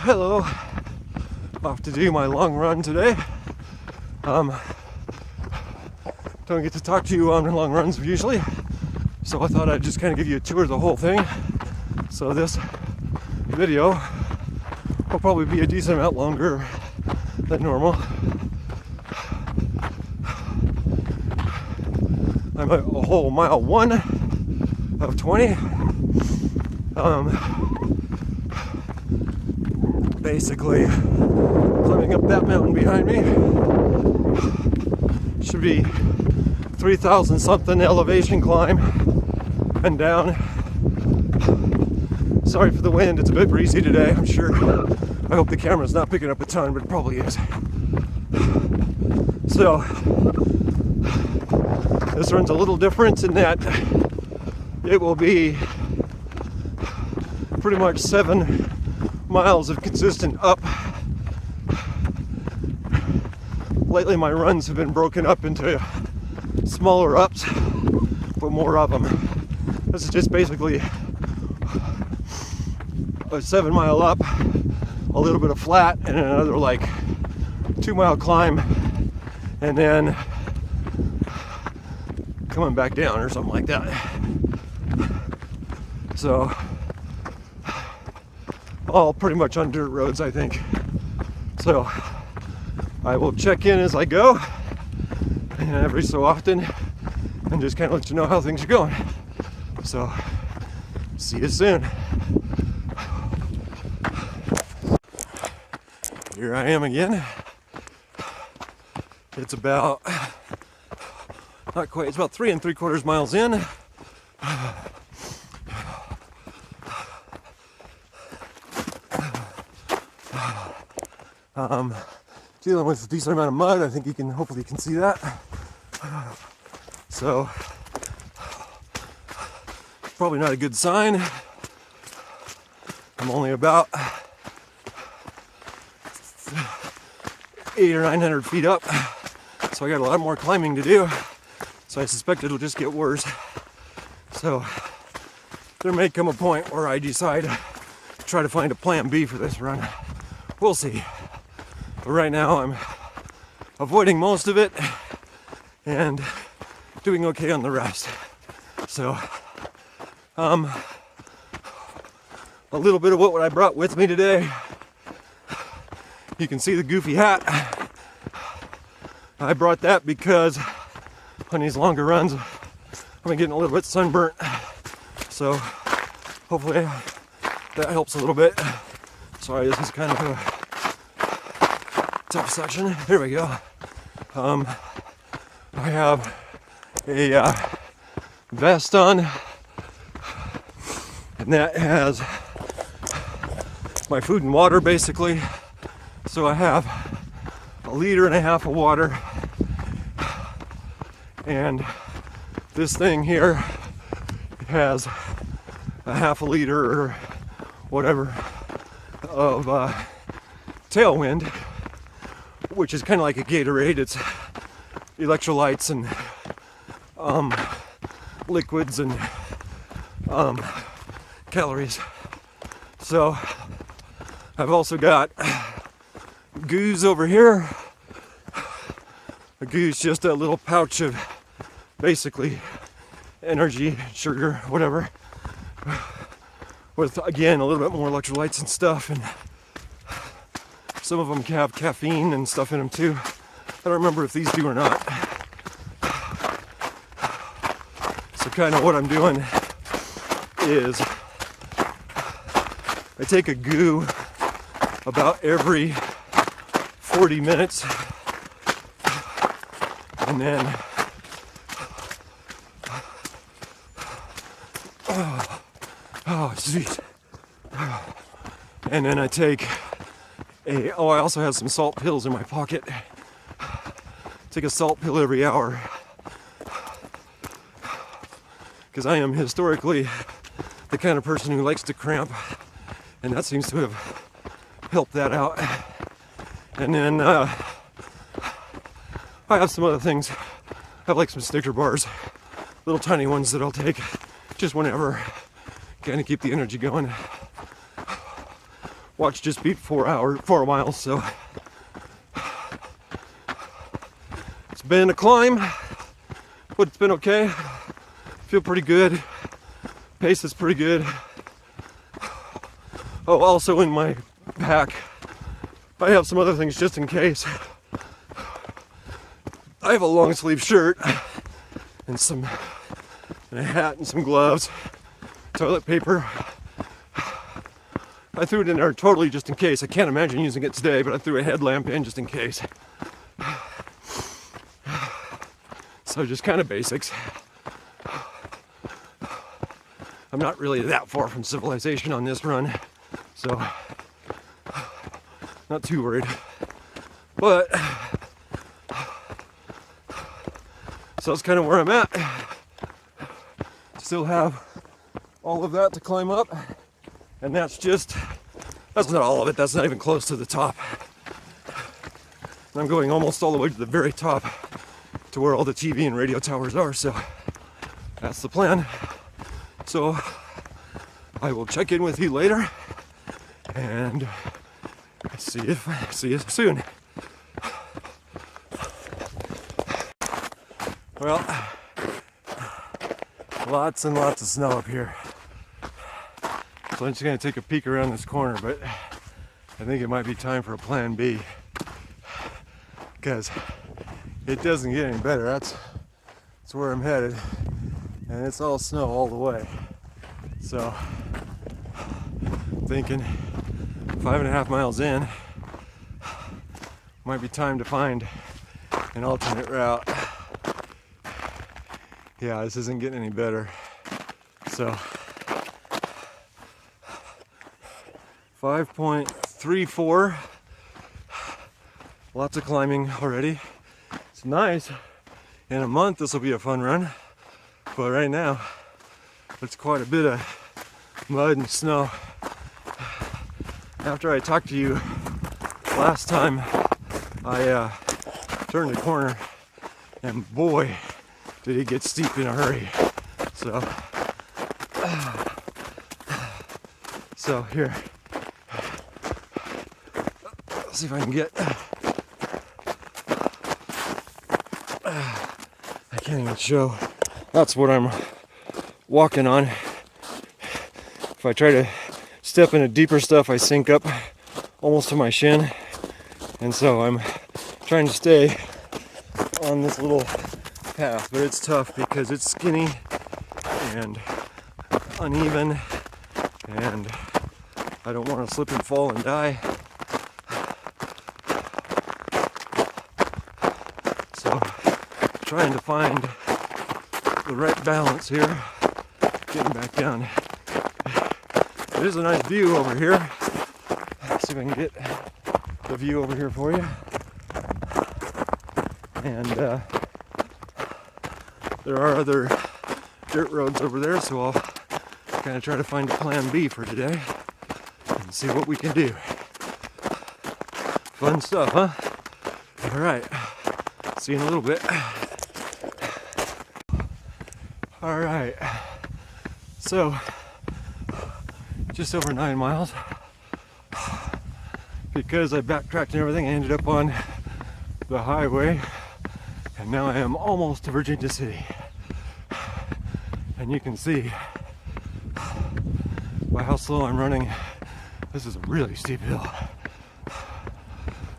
Hello, off to do my long run today. Don't get to talk to you on long runs usually, so I thought I'd just kind of give you a tour of the whole thing. So this video will probably be a decent amount longer than normal. I'm a whole mile 1 of 20. Basically climbing up that mountain behind me. Should be 3,000 something elevation climb and down. Sorry for the wind, it's a bit breezy today, I'm sure. I hope the camera's not picking up a ton, but it probably is. So this run's a little different in that it will be pretty much 7 miles of consistent up. Lately my runs have been broken up into smaller ups, but more of them. This is just basically a 7 mile up, a little bit of flat, and another like 2 mile climb, and then coming back down or something like that. So all pretty much on dirt roads, I think. So I will check in as I go, and every so often, and just kind of let you know how things are going. So see you soon. Here I am again. It's about, not quite, it's about 3 3/4 miles in. Dealing with a decent amount of mud. I think you can, hopefully you can see that. So, probably not a good sign. I'm only about 800 or 900 feet up, so I got a lot more climbing to do. So I suspect it'll just get worse. So there may come a point where I decide to try to find a plan B for this run. We'll see. But right now I'm avoiding most of it and doing okay on the rest. So a little bit of what I brought with me today. You can see the goofy hat. I brought that because on these longer runs I've been getting a little bit sunburnt. So hopefully that helps a little bit. Sorry, this is kind of a tough section. Here we go. I have a vest on, and that has my food and water basically. So I have 1.5 liters of water, and this thing here has 1/2 liter or whatever of Tailwind, which is kind of like a Gatorade. It's electrolytes and liquids and calories. So I've also got Goose over here. A Goose, just a little pouch of basically energy, sugar, whatever, with again a little bit more electrolytes and stuff, and some of them have caffeine and stuff in them too. I don't remember if these do or not. So kind of what I'm doing is I take a goo about every 40 minutes, and then oh sweet, and then I take I also have some salt pills in my pocket. Take a salt pill every hour, because I am historically the kind of person who likes to cramp, and that seems to have helped that out. And then I have some other things. I have like some Snicker bars, little tiny ones that I'll take just whenever, kind of keep the energy going. watch just beat 4 miles. So it's been a climb, but it's been okay. Feel pretty good. Pace is pretty good. Oh, also in my pack, I have some other things just in case. I have a long sleeve shirt and a hat and some gloves, toilet paper. I threw it in there totally just in case. I can't imagine using it today, but I threw a headlamp in just in case. So just kind of basics. I'm not really that far from civilization on this run, so not too worried. But so that's kind of where I'm at. Still have all of that to climb up, and that's not all of it. That's not even close to the top. And I'm going almost all the way to the very top, to where all the TV and radio towers are. So that's the plan. So I will check in with you later and see you soon. Well, lots and lots of snow up here. So I'm just gonna take a peek around this corner, but I think it might be time for a plan B, because it doesn't get any better. That's where I'm headed, and it's all snow all the way. So thinking 5.5 miles in, might be time to find an alternate route. Yeah, this isn't getting any better. So 5.34, lots of climbing already. It's nice. In a month this will be a fun run, but right now it's quite a bit of mud and snow. After I talked to you last time, I turned the corner, and boy did it get steep in a hurry. So here, let's see if I can get, I can't even show. That's what I'm walking on. If I try to step into deeper stuff, I sink up almost to my shin. And so I'm trying to stay on this little path, but it's tough because it's skinny and uneven, and I don't want to slip and fall and die. So trying to find the right balance here, getting back down. There's a nice view over here. Let's see if I can get the view over here for you. And there are other dirt roads over there, so I'll kind of try to find a plan B for today and see what we can do. Fun stuff, huh? All right, see you in a little bit. All right, so just over 9 miles. Because I backtracked and everything, I ended up on the highway, and now I am almost to Virginia City. And you can see by how slow I'm running, this is a really steep hill.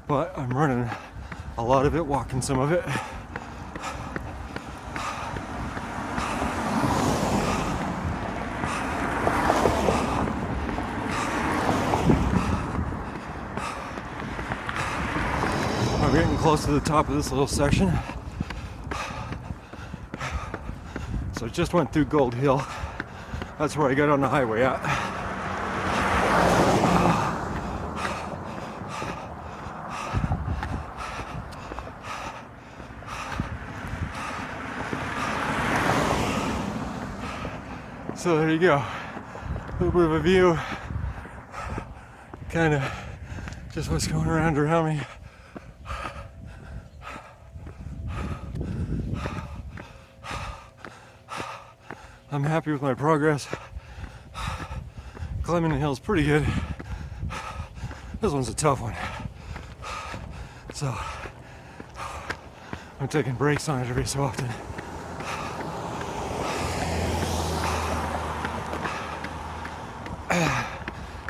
But I'm running a lot of it, walking some of it. I'm getting close to the top of this little section. So I just went through Gold Hill. That's where I got on the highway at. So there you go. A little bit of a view. Kind of just what's going around me. I'm happy with my progress. Climbing the hill is pretty good. This one's a tough one. So I'm taking breaks on it every so often.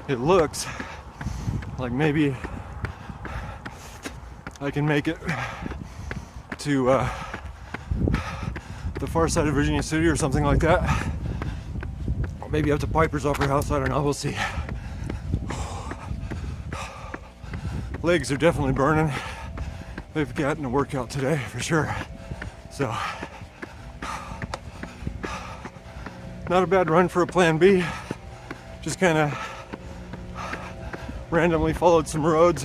It looks like maybe I can make it to the far side of Virginia City or something like that. Maybe up to Piper's Opera House, I don't know, we'll see. Legs are definitely burning. They've gotten a workout today for sure. So, not a bad run for a plan B. Just kind of randomly followed some roads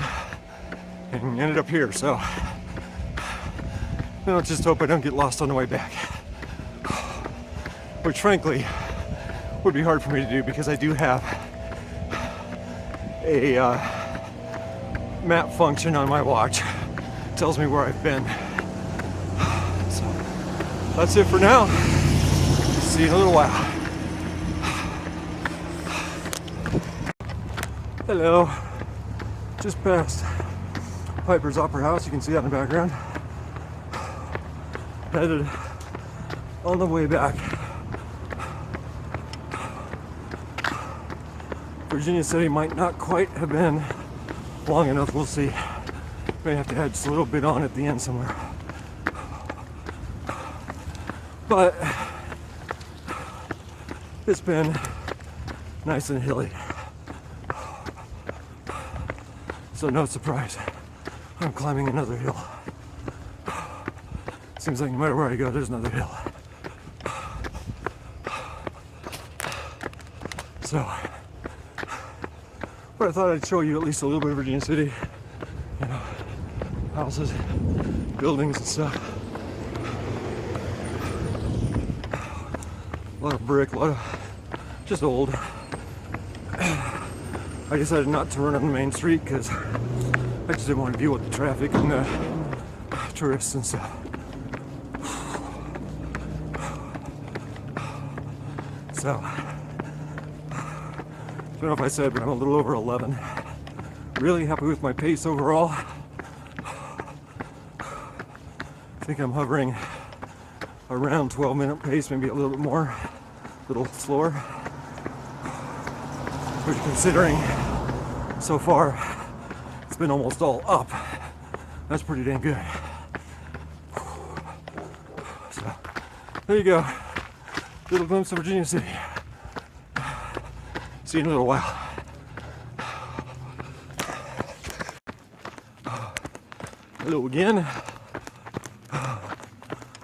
and ended up here. So, let's just hope I don't get lost on the way back. Which frankly would be hard for me to do because I do have a map function on my watch. It tells me where I've been. So that's it for now. See you in a little while. Hello. Just past Piper's Opera House. You can see that in the background. Headed on the way back. Virginia City might not quite have been long enough. We'll see. May have to add just a little bit on at the end somewhere. But it's been nice and hilly. So no surprise, I'm climbing another hill. Seems like no matter where I go, there's another hill. So, but I thought I'd show you at least a little bit of Virginia City. You know, houses, buildings and stuff. A lot of brick, a lot of just old. I decided not to run on the main street because I just didn't want to deal with the traffic and the tourists and stuff. So, I don't know if I said, but I'm a little over 11. Really happy with my pace overall. I think I'm hovering around 12-minute pace, maybe a little bit more, a little slower. Which, considering so far it's been almost all up, that's pretty dang good. So, there you go. Little glimpse of Virginia City. See you in a little while. Hello again. A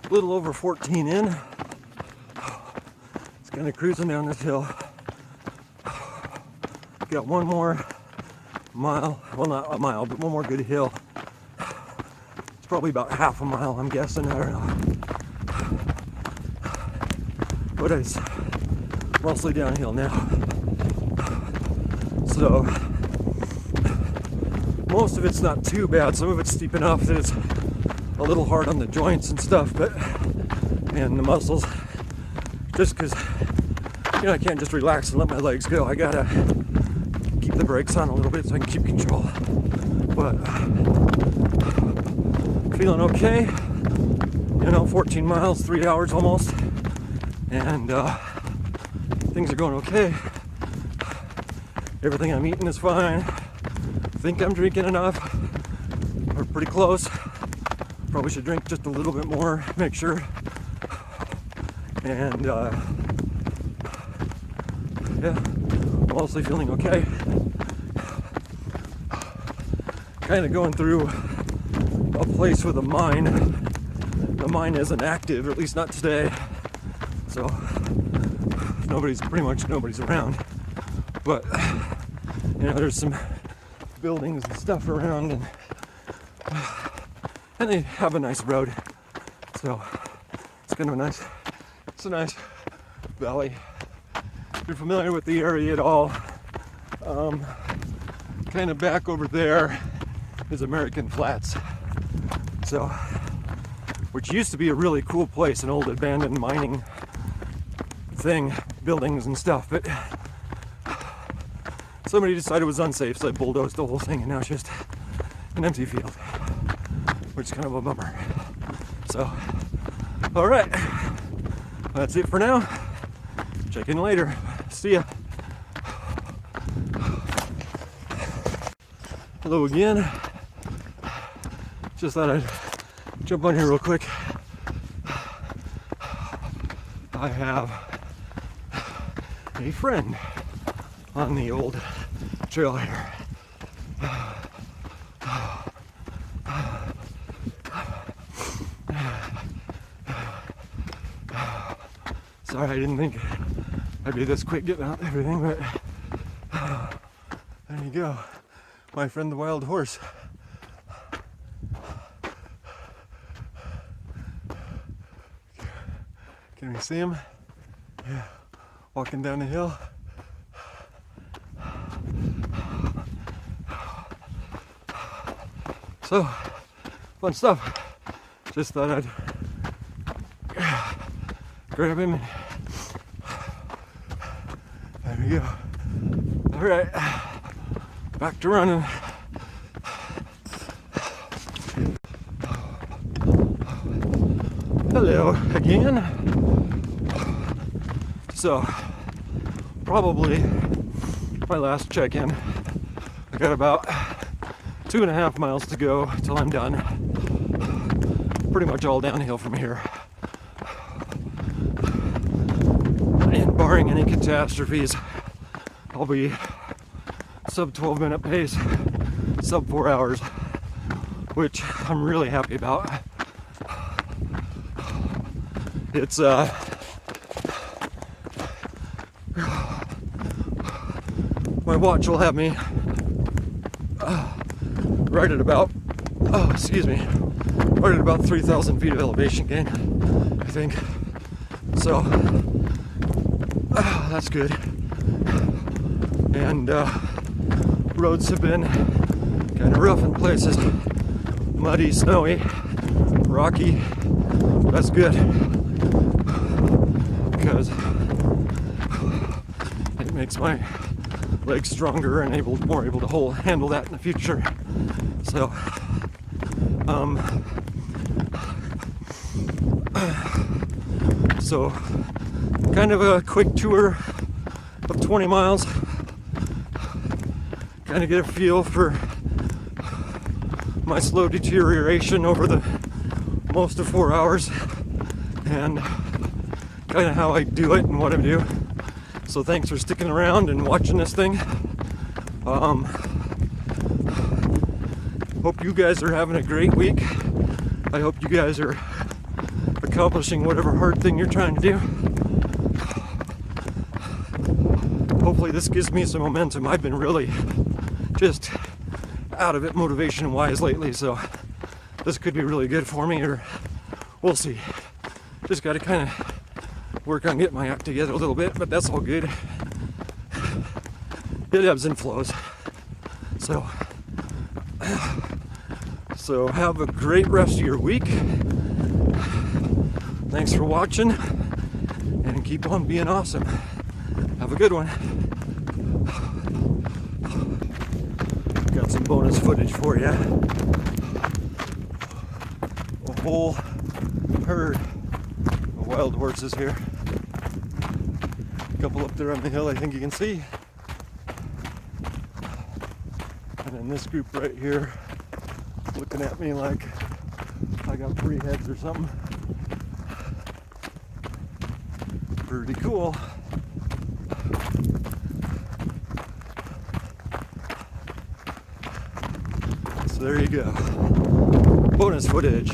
little over 14 in. It's kind of cruising down this hill. Got one more mile, well not a mile, but one more good hill. It's probably about half a mile, I'm guessing, I don't know. But it's mostly downhill now. So, most of it's not too bad. Some of it's steep enough that it's a little hard on the joints and stuff, but, and the muscles. Just because, you know, I can't just relax and let my legs go. I gotta keep the brakes on a little bit so I can keep control. But feeling okay. You know, 14 miles, 3 hours almost, and things are going okay. Everything I'm eating is fine. Think I'm drinking enough. We're pretty close. Probably should drink just a little bit more, make sure. And yeah, mostly feeling okay. Kind of going through a place with a mine. The mine isn't active, or at least not today. So pretty much nobody's around. But you know, there's some buildings and stuff around, and they have a nice road. So it's kind of it's a nice valley. If you're familiar with the area at all, kind of back over there is American Flats. So, which used to be a really cool place, an old abandoned mining thing, buildings and stuff, but somebody decided it was unsafe, so they bulldozed the whole thing, and now it's just an empty field, which is kind of a bummer. So, all right, that's it for now. Check in later. See ya. Hello again. Just thought I'd jump on here real quick. I have a friend on the old trail here. Sorry, I didn't think I'd be this quick getting out everything, but there you go. My friend the wild horse. Can we see him? Yeah, walking down the hill. So, fun stuff. Just thought I'd grab him and there we go. All right, back to running. Hello again. So, probably my last check-in. I got about 2.5 miles to go till I'm done. Pretty much all downhill from here. And barring any catastrophes, I'll be sub 12-minute pace, sub 4 hours, which I'm really happy about. It's my watch will have me right at about, right at about 3,000 feet of elevation gain, I think. So that's good. And roads have been kind of rough in places, muddy, snowy, rocky. That's good, because it makes my legs stronger and more able to handle that in the future. So so kind of a quick tour of 20 miles, kind of get a feel for my slow deterioration over the most of 4 hours and kind of how I do it and what I do. So thanks for sticking around and watching this thing. Hope you guys are having a great week. I hope you guys are accomplishing whatever hard thing you're trying to do. Hopefully this gives me some momentum. I've been really just out of it motivation-wise lately, so this could be really good for me, or we'll see. Just got to kind of work on getting my act together a little bit, but that's all good. It ebbs and flows. So have a great rest of your week. Thanks for watching, and keep on being awesome. Have a good one. Got some bonus footage for you. A whole herd of wild horses here. A couple up there on the hill I think you can see. And then this group right here looking at me like I got 3 heads or something. Pretty cool. So there you go. Bonus footage.